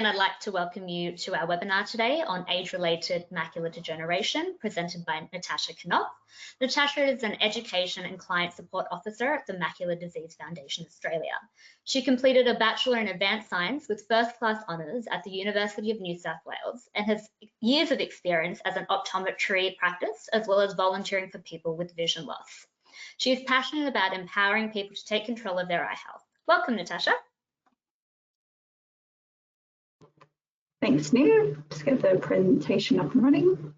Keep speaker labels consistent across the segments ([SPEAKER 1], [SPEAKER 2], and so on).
[SPEAKER 1] And I'd like to welcome you to our webinar today on age-related macular degeneration, presented by Natasha Knopf. Natasha is an Education and Client Support Officer at the Macular Disease Foundation Australia. She completed a Bachelor in Advanced Science with first-class honours at the University of New South Wales and has years of experience as an optometry practice, as well as volunteering for people with vision loss. She is passionate about empowering people to take control of their eye health. Welcome, Natasha.
[SPEAKER 2] Thanks, Nita. Just get the presentation up and running.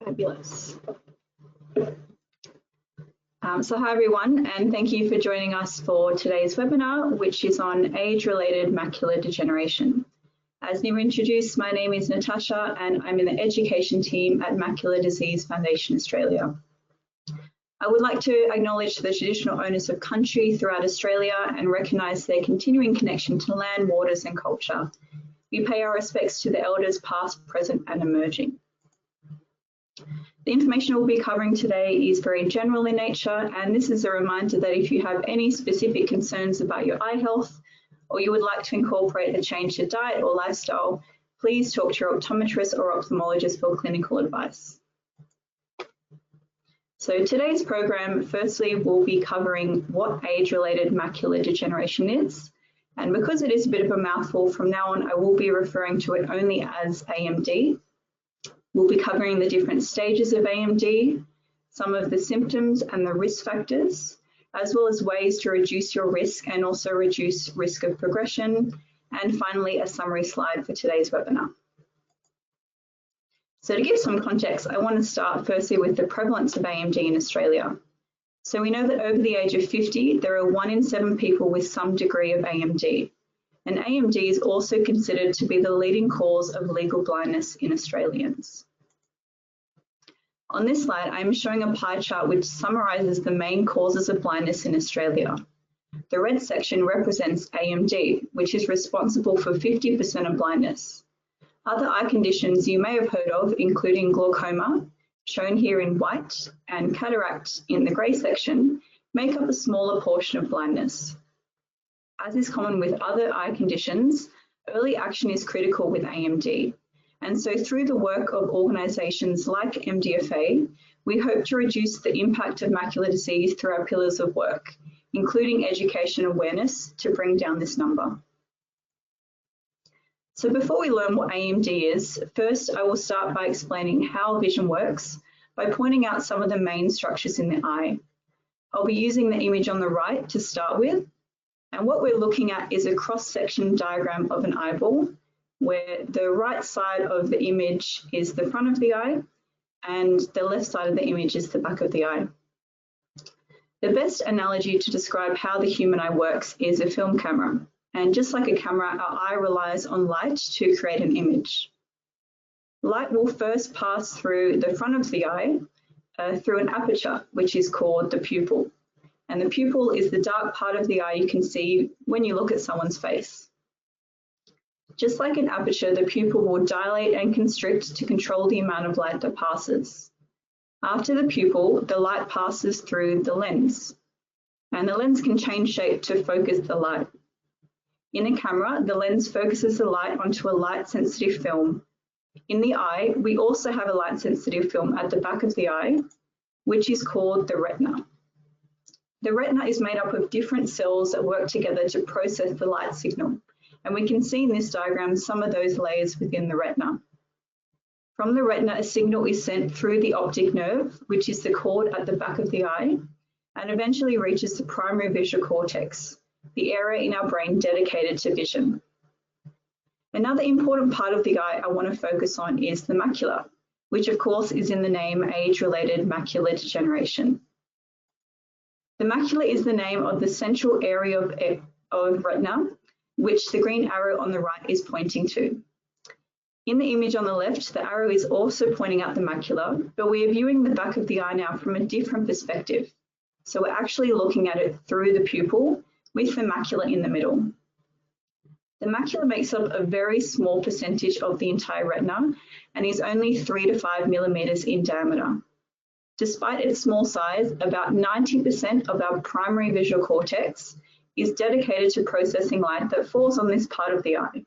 [SPEAKER 2] Fabulous. So hi everyone, and thank you for joining us for today's webinar, which is on age-related macular degeneration. As Nita introduced, my name is Natasha and I'm in the education team at Macular Disease Foundation Australia. I would like to acknowledge the traditional owners of country throughout Australia and recognise their continuing connection to land, waters and culture. We pay our respects to the elders past, present and emerging. The information we'll be covering today is very general in nature, and this is a reminder that if you have any specific concerns about your eye health or you would like to incorporate a change to diet or lifestyle, please talk to your optometrist or ophthalmologist for clinical advice. So today's program, firstly, we'll be covering what age-related macular degeneration is. And because it is a bit of a mouthful, from now on, I will be referring to it only as AMD. We'll be covering the different stages of AMD, some of the symptoms and the risk factors, as well as ways to reduce your risk and also reduce risk of progression. And finally, a summary slide for today's webinar. So to give some context, I want to start firstly with the prevalence of AMD in Australia. So we know that over the age of 50, there are 1 in 7 people with some degree of AMD. And AMD is also considered to be the leading cause of legal blindness in Australians. On this slide, I'm showing a pie chart which summarises the main causes of blindness in Australia. The red section represents AMD, which is responsible for 50% of blindness. Other eye conditions you may have heard of, including glaucoma, shown here in white, and cataract in the grey section, make up a smaller portion of blindness. As is common with other eye conditions, early action is critical with AMD. And so through the work of organisations like MDFA, we hope to reduce the impact of macular disease through our pillars of work, including education awareness, to bring down this number. So before we learn what AMD is, first I will start by explaining how vision works by pointing out some of the main structures in the eye. I'll be using the image on the right to start with, and what we're looking at is a cross-section diagram of an eyeball, where the right side of the image is the front of the eye and the left side of the image is the back of the eye. The best analogy to describe how the human eye works is a film camera. And just like a camera, our eye relies on light to create an image. Light will first pass through the front of the eye through an aperture, which is called the pupil. And the pupil is the dark part of the eye you can see when you look at someone's face. Just like an aperture, the pupil will dilate and constrict to control the amount of light that passes. After the pupil, the light passes through the lens. And the lens can change shape to focus the light. In a camera, the lens focuses the light onto a light-sensitive film. In the eye, we also have a light-sensitive film at the back of the eye, which is called the retina. The retina is made up of different cells that work together to process the light signal, and we can see in this diagram some of those layers within the retina. From the retina, a signal is sent through the optic nerve, which is the cord at the back of the eye, and eventually reaches the primary visual cortex, the area in our brain dedicated to vision. Another important part of the eye I want to focus on is the macula, which of course is in the name age-related macular degeneration. The macula is the name of the central area of retina, which the green arrow on the right is pointing to. In the image on the left, the arrow is also pointing out the macula, but we are viewing the back of the eye now from a different perspective. So we're actually looking at it through the pupil, with the macula in the middle. The macula makes up a very small percentage of the entire retina and is only 3 to 5 millimeters in diameter. Despite its small size, about 90% of our primary visual cortex is dedicated to processing light that falls on this part of the eye.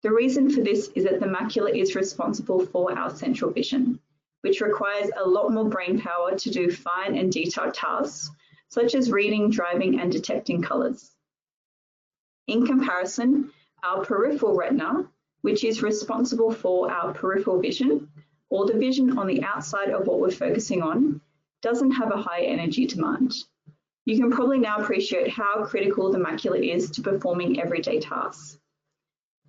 [SPEAKER 2] The reason for this is that the macula is responsible for our central vision, which requires a lot more brain power to do fine and detailed tasks, such as reading, driving, and detecting colours. In comparison, our peripheral retina, which is responsible for our peripheral vision, or the vision on the outside of what we're focusing on, doesn't have a high energy demand. You can probably now appreciate how critical the macula is to performing everyday tasks.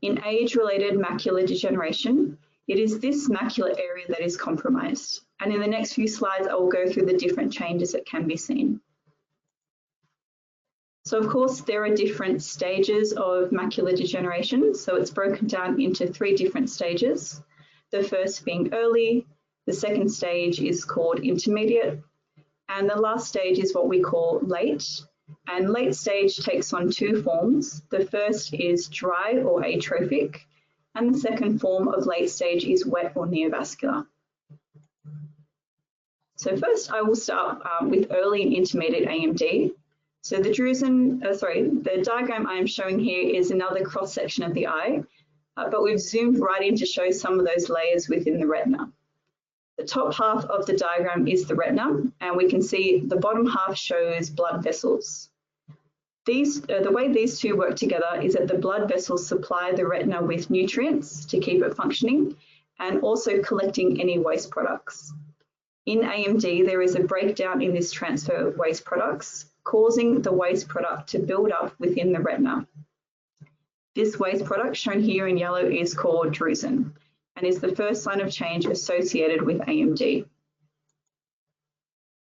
[SPEAKER 2] In age-related macular degeneration, it is this macular area that is compromised. And in the next few slides, I will go through the different changes that can be seen. So of course, there are different stages of macular degeneration. So it's broken down into 3 different stages. The first being early, the second stage is called intermediate, and the last stage is what we call late. And late stage takes on 2 forms. The first is dry or atrophic, and the second form of late stage is wet or neovascular. So first I will start with early and intermediate AMD. So the diagram I am showing here is another cross section of the eye, but we've zoomed right in to show some of those layers within the retina. The top half of the diagram is the retina, and we can see the bottom half shows blood vessels. The way these two work together is that the blood vessels supply the retina with nutrients to keep it functioning and also collecting any waste products. In AMD, there is a breakdown in this transfer of waste products, causing the waste product to build up within the retina. This waste product, shown here in yellow, is called drusen and is the first sign of change associated with AMD.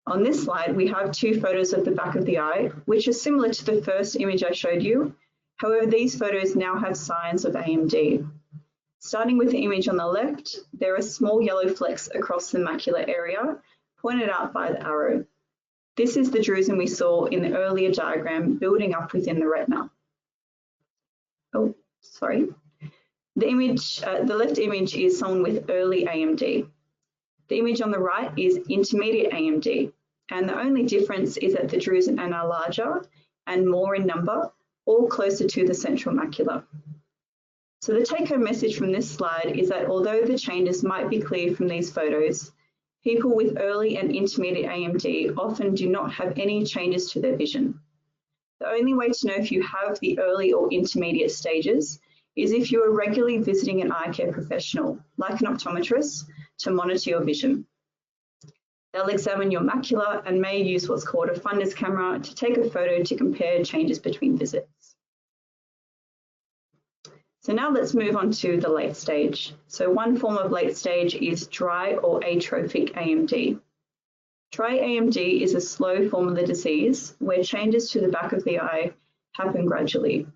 [SPEAKER 2] On this slide, we have 2 photos of the back of the eye, which are similar to the first image I showed you. However, these photos now have signs of AMD. Starting with the image on the left, there are small yellow flecks across the macular area, pointed out by the arrow. This is the drusen we saw in the earlier diagram building up within the retina. Oh, sorry. The left image is someone with early AMD. The image on the right is intermediate AMD, and the only difference is that the drusen are larger and more in number, all closer to the central macula. So the take-home message from this slide is that although the changes might be clear from these photos, people with early and intermediate AMD often do not have any changes to their vision. The only way to know if you have the early or intermediate stages is if you are regularly visiting an eye care professional, like an optometrist, to monitor your vision. They'll examine your macula and may use what's called a fundus camera to take a photo to compare changes between visits. So now let's move on to the late stage. So one form of late stage is dry or atrophic AMD. Dry AMD is a slow form of the disease where changes to the back of the eye happen gradually.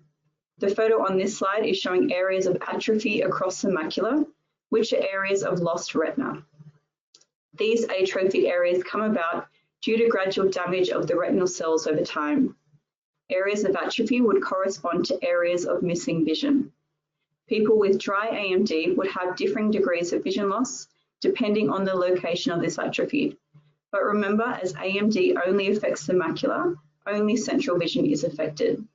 [SPEAKER 2] The photo on this slide is showing areas of atrophy across the macula, which are areas of lost retina. These atrophic areas come about due to gradual damage of the retinal cells over time. Areas of atrophy would correspond to areas of missing vision. People with dry AMD would have differing degrees of vision loss depending on the location of this atrophy. But remember, as AMD only affects the macula, only central vision is affected.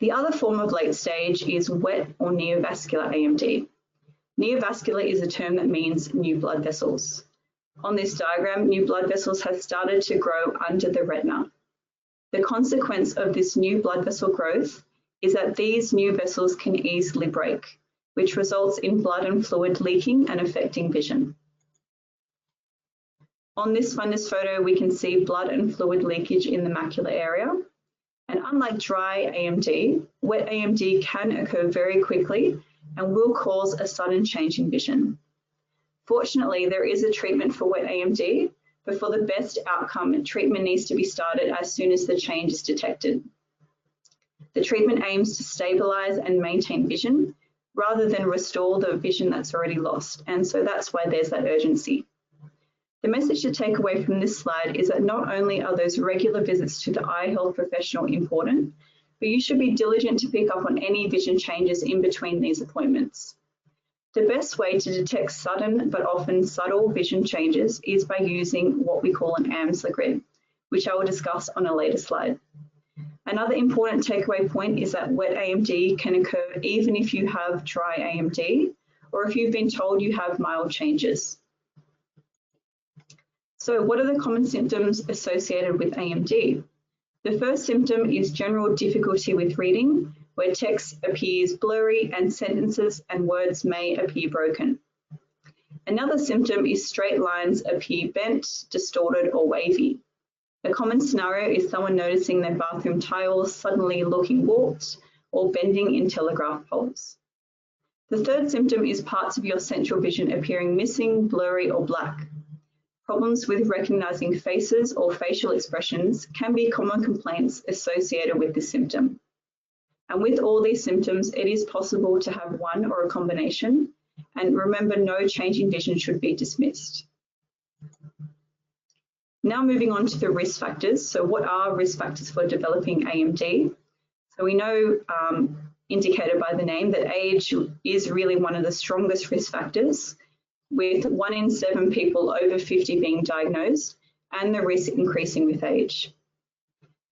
[SPEAKER 2] The other form of late stage is wet or neovascular AMD. Neovascular is a term that means new blood vessels. On this diagram, new blood vessels have started to grow under the retina. The consequence of this new blood vessel growth is that these new vessels can easily break, which results in blood and fluid leaking and affecting vision. On this fundus photo, we can see blood and fluid leakage in the macular area. And unlike dry AMD, wet AMD can occur very quickly and will cause a sudden change in vision. Fortunately, there is a treatment for wet AMD, but for the best outcome, treatment needs to be started as soon as the change is detected. The treatment aims to stabilize and maintain vision rather than restore the vision that's already lost, and so that's why there's that urgency. The message to take away from this slide is that not only are those regular visits to the eye health professional important, but you should be diligent to pick up on any vision changes in between these appointments. The best way to detect sudden but often subtle vision changes is by using what we call an Amsler grid, which I will discuss on a later slide. Another important takeaway point is that wet AMD can occur even if you have dry AMD or if you've been told you have mild changes. So what are the common symptoms associated with AMD? The first symptom is general difficulty with reading, where text appears blurry and sentences and words may appear broken. Another symptom is straight lines appear bent, distorted, or wavy. A common scenario is someone noticing their bathroom tiles suddenly looking warped or bending in telegraph poles. The third symptom is parts of your central vision appearing missing, blurry, or black. Problems with recognizing faces or facial expressions can be common complaints associated with this symptom. And with all these symptoms, it is possible to have one or a combination. And remember, no change in vision should be dismissed. Now moving on to the risk factors. So what are risk factors for developing AMD? So we know, indicated by the name, that age is really one of the strongest risk factors, with 1 in 7 people over 50 being diagnosed and the risk increasing with age.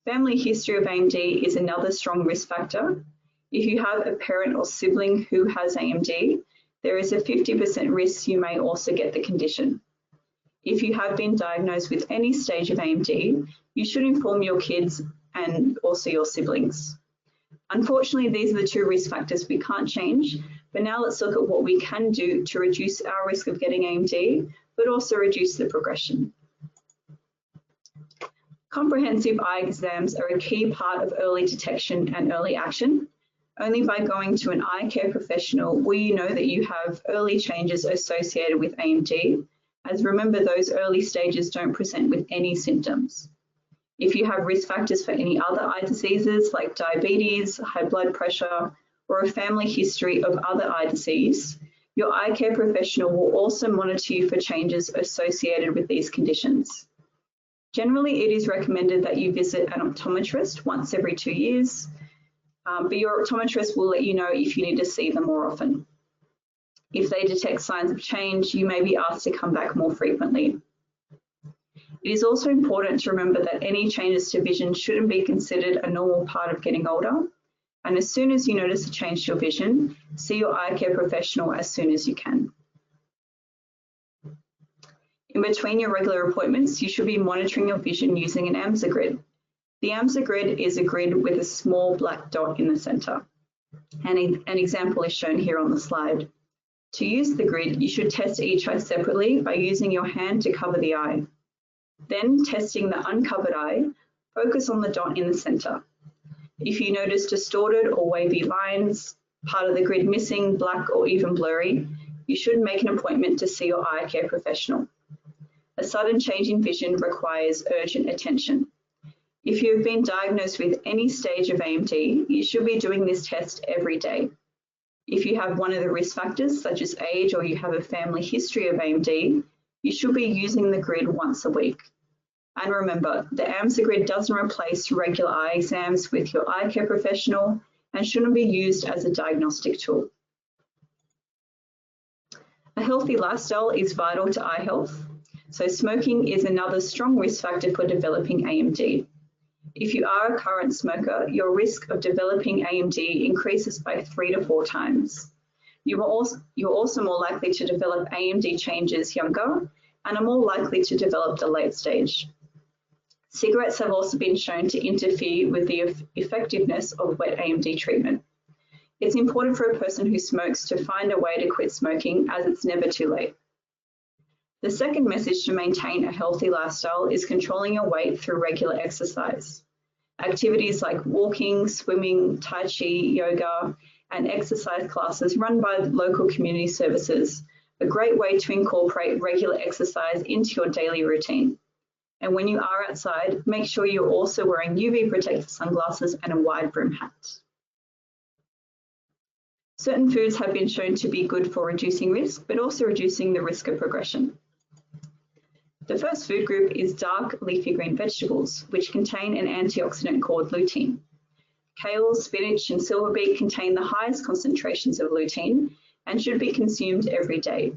[SPEAKER 2] Family history of AMD is another strong risk factor. If you have a parent or sibling who has AMD, there is a 50% risk you may also get the condition. If you have been diagnosed with any stage of AMD, you should inform your kids and also your siblings. Unfortunately, these are the 2 risk factors we can't change, but now let's look at what we can do to reduce our risk of getting AMD, but also reduce the progression. Comprehensive eye exams are a key part of early detection and early action. Only by going to an eye care professional will you know that you have early changes associated with AMD, as remember, those early stages don't present with any symptoms. If you have risk factors for any other eye diseases like diabetes, high blood pressure, or a family history of other eye disease, your eye care professional will also monitor you for changes associated with these conditions. Generally, it is recommended that you visit an optometrist once every 2 years, but your optometrist will let you know if you need to see them more often. If they detect signs of change, you may be asked to come back more frequently. It is also important to remember that any changes to vision shouldn't be considered a normal part of getting older. And as soon as you notice a change to your vision, see your eye care professional as soon as you can. In between your regular appointments, you should be monitoring your vision using an Amsler grid. The Amsler grid is a grid with a small black dot in the center. And an example is shown here on the slide. To use the grid, you should test each eye separately by using your hand to cover the eye. Then, testing the uncovered eye, focus on the dot in the center. If you notice distorted or wavy lines, part of the grid missing, black, or even blurry, you should make an appointment to see your eye care professional. A sudden change in vision requires urgent attention. If you have been diagnosed with any stage of AMD, you should be doing this test every day. If you have one of the risk factors, such as age, or you have a family history of AMD, you should be using the grid once a week. And remember, the Amsler grid doesn't replace regular eye exams with your eye care professional and shouldn't be used as a diagnostic tool. A healthy lifestyle is vital to eye health. So smoking is another strong risk factor for developing AMD. If you are a current smoker, your risk of developing AMD increases by 3 to 4 times. You're also more likely to develop AMD changes younger and are more likely to develop the late stage. Cigarettes have also been shown to interfere with the effectiveness of wet AMD treatment. It's important for a person who smokes to find a way to quit smoking, as it's never too late. The second message to maintain a healthy lifestyle is controlling your weight through regular exercise. Activities like walking, swimming, Tai Chi, yoga, and exercise classes run by local community services are a great way to incorporate regular exercise into your daily routine. And when you are outside, make sure you're also wearing UV protective sunglasses and a wide brim hat. Certain foods have been shown to be good for reducing risk, but also reducing the risk of progression. The first food group is dark leafy green vegetables, which contain an antioxidant called lutein. Kale, spinach, and silver beet contain the highest concentrations of lutein and should be consumed every day.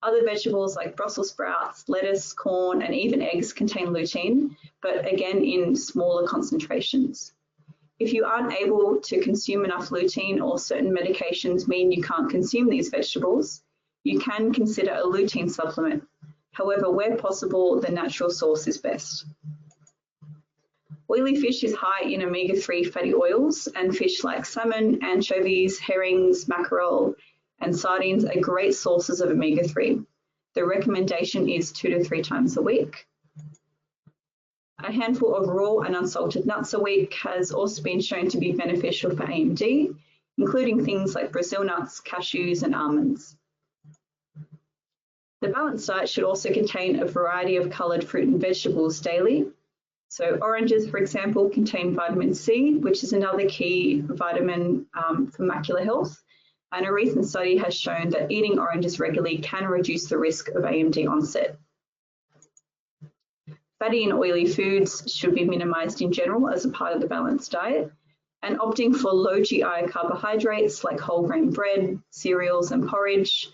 [SPEAKER 2] Other vegetables like Brussels sprouts, lettuce, corn, and even eggs contain lutein, but again in smaller concentrations. If you aren't able to consume enough lutein or certain medications mean you can't consume these vegetables, you can consider a lutein supplement. However, where possible, the natural source is best. Oily fish is high in omega-3 fatty oils, and fish like salmon, anchovies, herrings, mackerel, and sardines are great sources of omega-3. The recommendation is 2 to 3 times a week. A handful of raw and unsalted nuts a week has also been shown to be beneficial for AMD, including things like Brazil nuts, cashews, and almonds. The balanced diet should also contain a variety of coloured fruit and vegetables daily. So oranges, for example, contain vitamin C, which is another key vitamin for macular health. And a recent study has shown that eating oranges regularly can reduce the risk of AMD onset. Fatty and oily foods should be minimised in general as a part of the balanced diet, and opting for low GI carbohydrates like whole grain bread, cereals, and porridge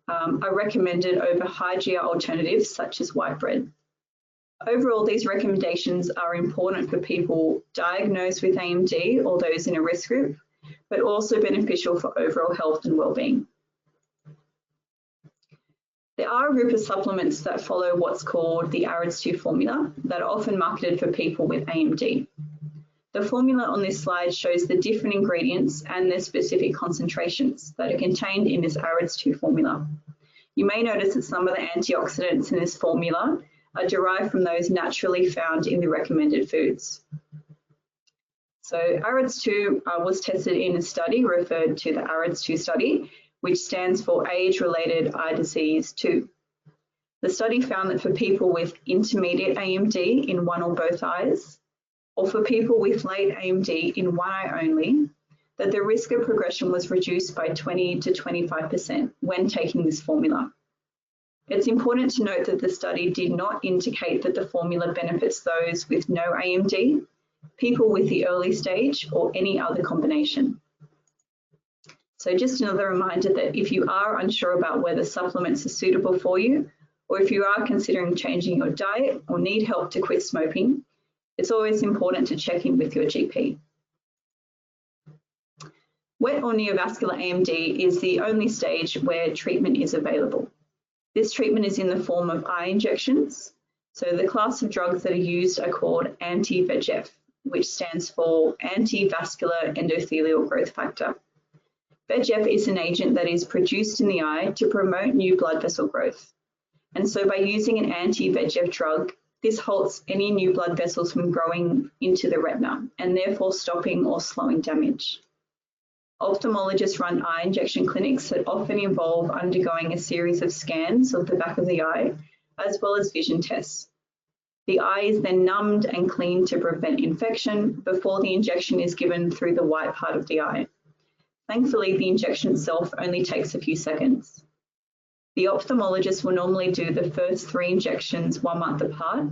[SPEAKER 2] are recommended over high GI alternatives such as white bread. Overall, these recommendations are important for people diagnosed with AMD or those in a risk group, but also beneficial for overall health and well-being. There are a group of supplements that follow what's called the AREDS2 formula that are often marketed for people with AMD. The formula on this slide shows the different ingredients and their specific concentrations that are contained in this AREDS2 formula. You may notice that some of the antioxidants in this formula are derived from those naturally found in the recommended foods. So AREDS2 was tested in a study referred to the AREDS2 study, which stands for Age-Related Eye Disease 2. The study found that for people with intermediate AMD in one or both eyes, or for people with late AMD in one eye only, that the risk of progression was reduced by 20 to 25% when taking this formula. It's important to note that the study did not indicate that the formula benefits those with no AMD, people with the early stage, or any other combination. So just another reminder that if you are unsure about whether supplements are suitable for you, or if you are considering changing your diet or need help to quit smoking, it's always important to check in with your GP. Wet or neovascular AMD is the only stage where treatment is available. This treatment is in the form of eye injections. So the class of drugs that are used are called anti-VEGF, which stands for anti-vascular endothelial growth factor. VEGF is an agent that is produced in the eye to promote new blood vessel growth. And so by using an anti-VEGF drug, this halts any new blood vessels from growing into the retina and therefore stopping or slowing damage. Ophthalmologists run eye injection clinics that often involve undergoing a series of scans of the back of the eye, as well as vision tests. The eye is then numbed and cleaned to prevent infection before the injection is given through the white part of the eye. Thankfully, the injection itself only takes a few seconds. The ophthalmologist will normally do the first 3 injections 1 month apart,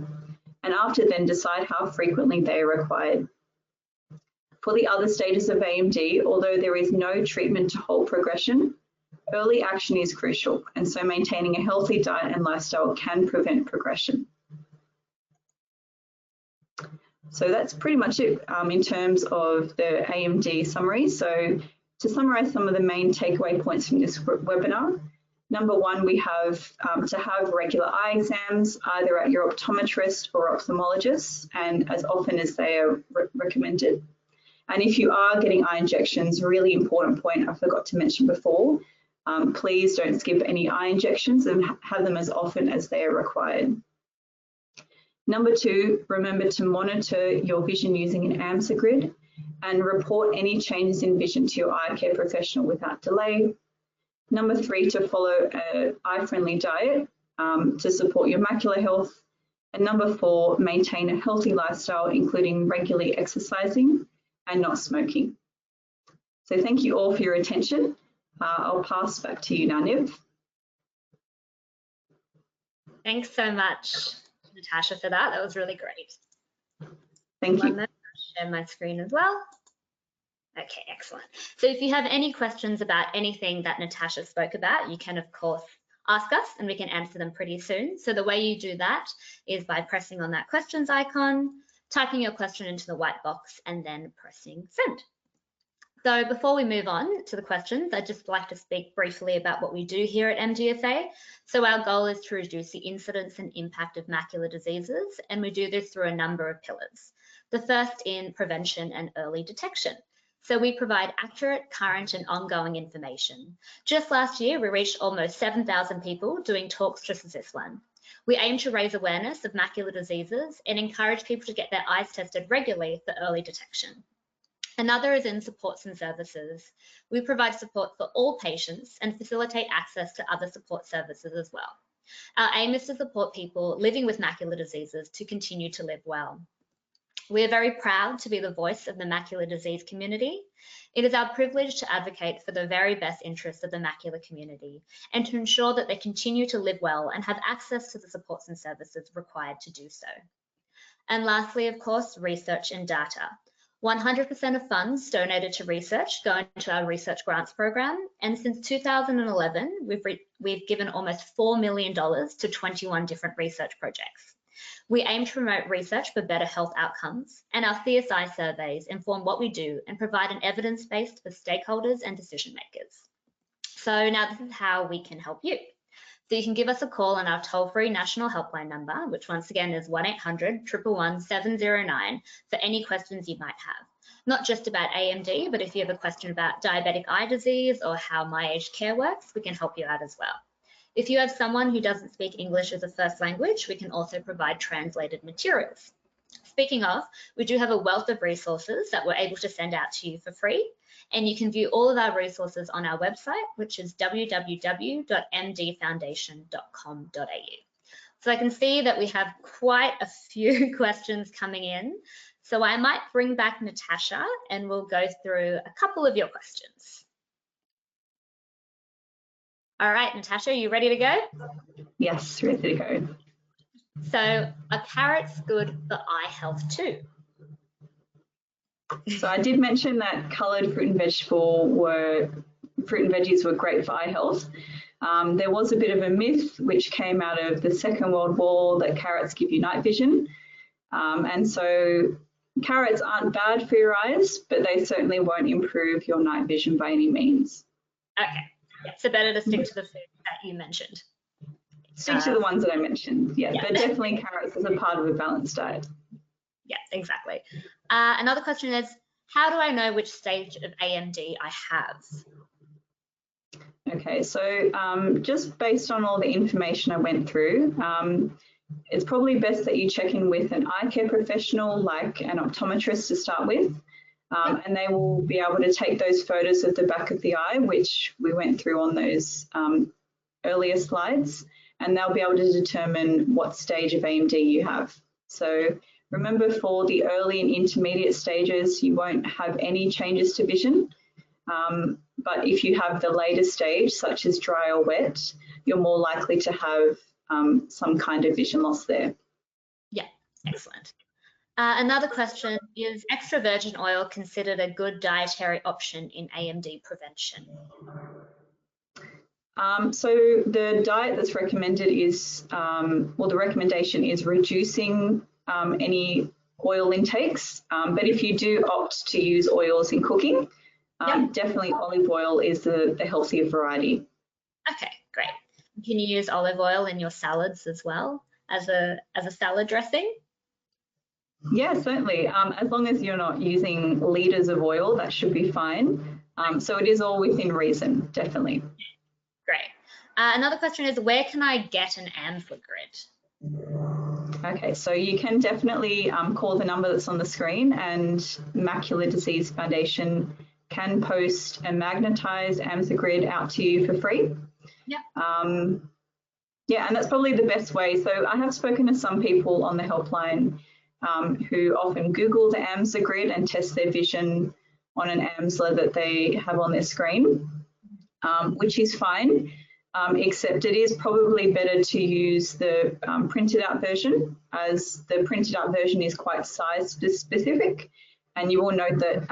[SPEAKER 2] and after then decide how frequently they are required. For the other stages of AMD, although there is no treatment to halt progression, early action is crucial, and so maintaining a healthy diet and lifestyle can prevent progression. So that's pretty much it in terms of the AMD summary. So to summarize some of the main takeaway points from this webinar, number 1, we have to have regular eye exams, either at your optometrist or ophthalmologist, and as often as they are recommended. And if you are getting eye injections, really important point I forgot to mention before, please don't skip any eye injections and have them as often as they are required. Number 2, remember to monitor your vision using an Amsler grid and report any changes in vision to your eye care professional without delay. Number 3, to follow an eye-friendly diet to support your macular health. And number 4, maintain a healthy lifestyle, including regularly exercising and not smoking. So thank you all for your attention. I'll pass back to you now, Niv.
[SPEAKER 1] Thanks so much, Natasha, for that. That was really great.
[SPEAKER 2] Thank you.
[SPEAKER 1] I'll share my screen as well. Okay, excellent. So if you have any questions about anything that Natasha spoke about, you can, of course, ask us and we can answer them pretty soon. So the way you do that is by pressing on that questions icon, typing your question into the white box and then pressing send. So before we move on to the questions, I'd just like to speak briefly about what we do here at MDFA. So our goal is to reduce the incidence and impact of macular diseases, and we do this through a number of pillars. The first in prevention and early detection. So we provide accurate, current and ongoing information. Just last year, we reached almost 7,000 people doing talks just as this one. We aim to raise awareness of macular diseases and encourage people to get their eyes tested regularly for early detection. Another is in supports and services. We provide support for all patients and facilitate access to other support services as well. Our aim is to support people living with macular diseases to continue to live well. We are very proud to be the voice of the macular disease community. It is our privilege to advocate for the very best interests of the macular community and to ensure that they continue to live well and have access to the supports and services required to do so. And lastly, of course, research and data. 100% of funds donated to research go into our research grants program, and since 2011, we've given almost $4 million to 21 different research projects. We aim to promote research for better health outcomes, and our CSI surveys inform what we do and provide an evidence base for stakeholders and decision makers. So now this is how we can help you. So you can give us a call on our toll-free national helpline number, which once again is 1-800-111-709 for any questions you might have. Not just about AMD, but if you have a question about diabetic eye disease or how My Aged Care works, we can help you out as well. If you have someone who doesn't speak English as a first language, we can also provide translated materials. Speaking of, we do have a wealth of resources that we're able to send out to you for free, and you can view all of our resources on our website, which is www.mdfoundation.com.au. So I can see that we have quite a few questions coming in. So I might bring back Natasha and we'll go through a couple of your questions. All right, Natasha, are you ready to go?
[SPEAKER 2] Yes, ready to go.
[SPEAKER 1] So are carrots good for eye health too?
[SPEAKER 2] So I did mention that coloured fruit and veggies were great for eye health. There was a bit of a myth which came out of the Second World War that carrots give you night vision. And so carrots aren't bad for your eyes, but they certainly won't improve your night vision by any means.
[SPEAKER 1] Okay, so better to stick to the food that you mentioned.
[SPEAKER 2] Stick to the ones that I mentioned, yeah. But definitely carrots as a part of a balanced diet.
[SPEAKER 1] Yeah, exactly. Another question is, how do I know which stage of AMD I have?
[SPEAKER 2] Okay, so just based on all the information I went through, it's probably best that you check in with an eye care professional like an optometrist to start with, and they will be able to take those photos of the back of the eye, which we went through on those earlier slides, and they'll be able to determine what stage of AMD you have. So remember, for the early and intermediate stages, you won't have any changes to vision. But if you have the later stage, such as dry or wet, you're more likely to have some kind of vision loss there.
[SPEAKER 1] Yeah, excellent. Another question, is extra virgin oil considered a good dietary option in AMD prevention?
[SPEAKER 2] So the diet that's recommended is, well, the recommendation is reducing any oil intakes. But if you do opt to use oils in cooking, definitely olive oil is the healthier variety.
[SPEAKER 1] Okay, great. Can you use olive oil in your salads as well as a salad dressing?
[SPEAKER 2] Yeah, certainly. As long as you're not using liters of oil, that should be fine. So it is all within reason, definitely.
[SPEAKER 1] Great. Another question is, where can I get an Amsler grid?
[SPEAKER 2] Okay, so you can definitely call the number that's on the screen, and Macular Disease Foundation can post a magnetized Amsler grid out to you for free.
[SPEAKER 1] Yeah.
[SPEAKER 2] Yeah, and that's probably the best way. So I have spoken to some people on the helpline who often Google the Amsler grid and test their vision on an Amsler that they have on their screen, which is fine, except it is probably better to use the printed out version, as the printed out version is quite size specific. And you will note that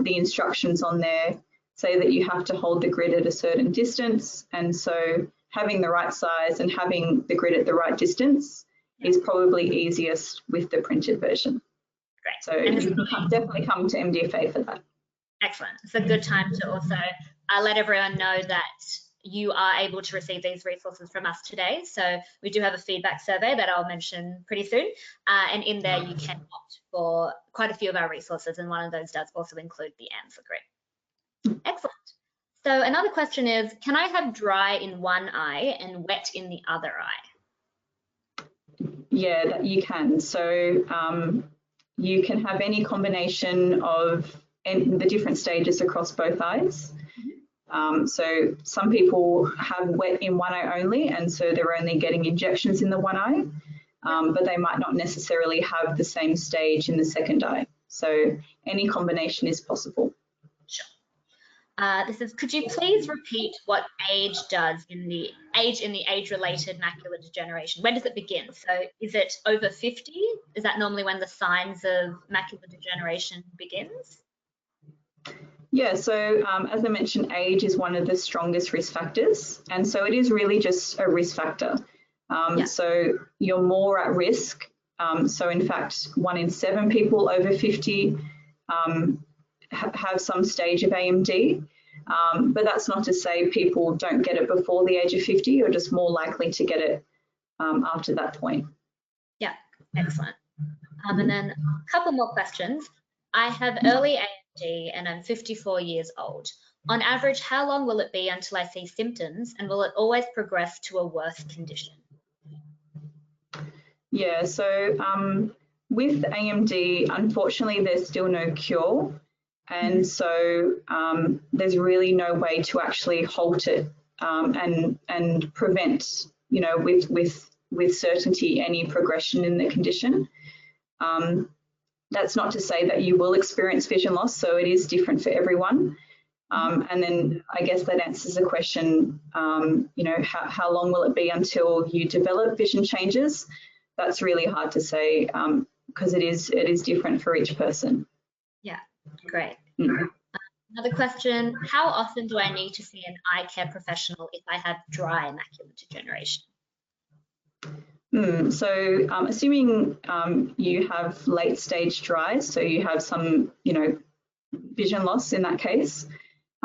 [SPEAKER 2] the instructions on there say that you have to hold the grid at a certain distance. And so having the right size and having the grid at the right distance is probably easiest with the printed version.
[SPEAKER 1] Great.
[SPEAKER 2] So you can definitely come to MDFA for that.
[SPEAKER 1] Excellent. It's a good time to also let everyone know that you are able to receive these resources from us today. So we do have a feedback survey that I'll mention pretty soon. And in there, you can opt for quite a few of our resources. And one of those does also include the Amsler grid. Excellent. So another question is, can I have dry in one eye and wet in the other eye?
[SPEAKER 2] Yeah, you can. So you can have any combination of the different stages across both eyes. So some people have wet in one eye only, and so they're only getting injections in the one eye, but they might not necessarily have the same stage in the second eye. So any combination is possible.
[SPEAKER 1] Sure. This is, could you please repeat what age does in the age-related macular degeneration? When does it begin? So is it over 50? Is that normally when the signs of macular degeneration begins?
[SPEAKER 2] Yeah, so as I mentioned, age is one of the strongest risk factors. And so it is really just a risk factor. So you're more at risk. So in fact, 1 in 7 people over 50 have some stage of AMD. But that's not to say people don't get it before the age of 50. You're just more likely to get it after that point.
[SPEAKER 1] Yeah, excellent. And then a couple more questions. I have early AMD and I'm 54 years old. On average, how long will it be until I see symptoms, and will it always progress to a worse condition?
[SPEAKER 2] Yeah, so with AMD, unfortunately, there's still no cure. And so there's really no way to actually halt it and prevent, you know, with certainty any progression in the condition. That's not to say that you will experience vision loss, so it is different for everyone. And then I guess that answers the question, you know, how long will it be until you develop vision changes? That's really hard to say because it is different for each person.
[SPEAKER 1] Yeah, great. Another question, how often do I need to see an eye care professional if I have dry macular degeneration?
[SPEAKER 2] So assuming you have late stage dry, so you have some, you know, vision loss in that case,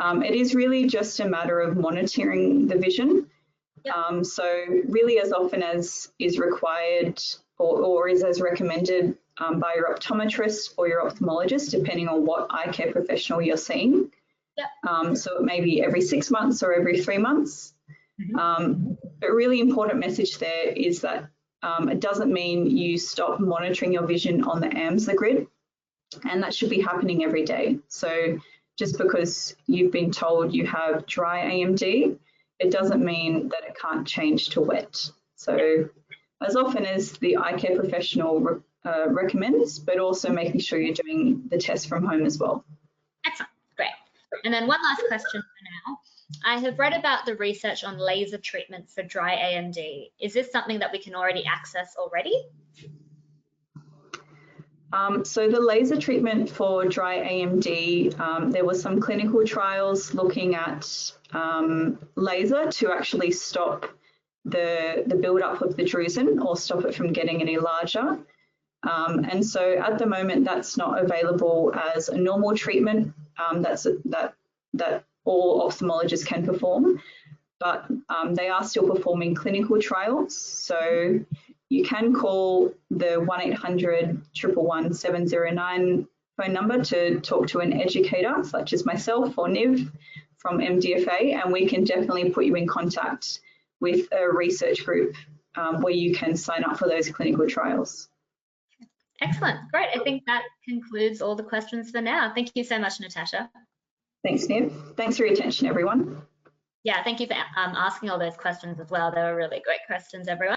[SPEAKER 2] it is really just a matter of monitoring the vision.
[SPEAKER 1] Yep.
[SPEAKER 2] So really as often as is required or is as recommended by your optometrist or your ophthalmologist, depending on what eye care professional you're seeing.
[SPEAKER 1] Yep.
[SPEAKER 2] So it may be every 6 months or every 3 months. But really important message there is that it doesn't mean you stop monitoring your vision on the Amsler grid, and that should be happening every day. So just because you've been told you have dry AMD, it doesn't mean that it can't change to wet. So as often as the eye care professional recommends, but also making sure you're doing the test from home as well.
[SPEAKER 1] Excellent, great. And then one last question for now. I have read about the research on laser treatment for dry AMD. Is this something that we can already access already?
[SPEAKER 2] So the laser treatment for dry AMD, there were some clinical trials looking at laser to actually stop the buildup of the drusen or stop it from getting any larger. And so at the moment, that's not available as a normal treatment that all ophthalmologists can perform, but they are still performing clinical trials. So you can call the 1-800-111-709 phone number to talk to an educator such as myself or Niv from MDFA, and we can definitely put you in contact with a research group where you can sign up for those clinical trials.
[SPEAKER 1] Excellent, great. I think that concludes all the questions for now. Thank you so much, Natasha.
[SPEAKER 2] Thanks, Niv. Thanks for your attention, everyone.
[SPEAKER 1] Yeah, thank you for asking all those questions as well. They were really great questions, everyone.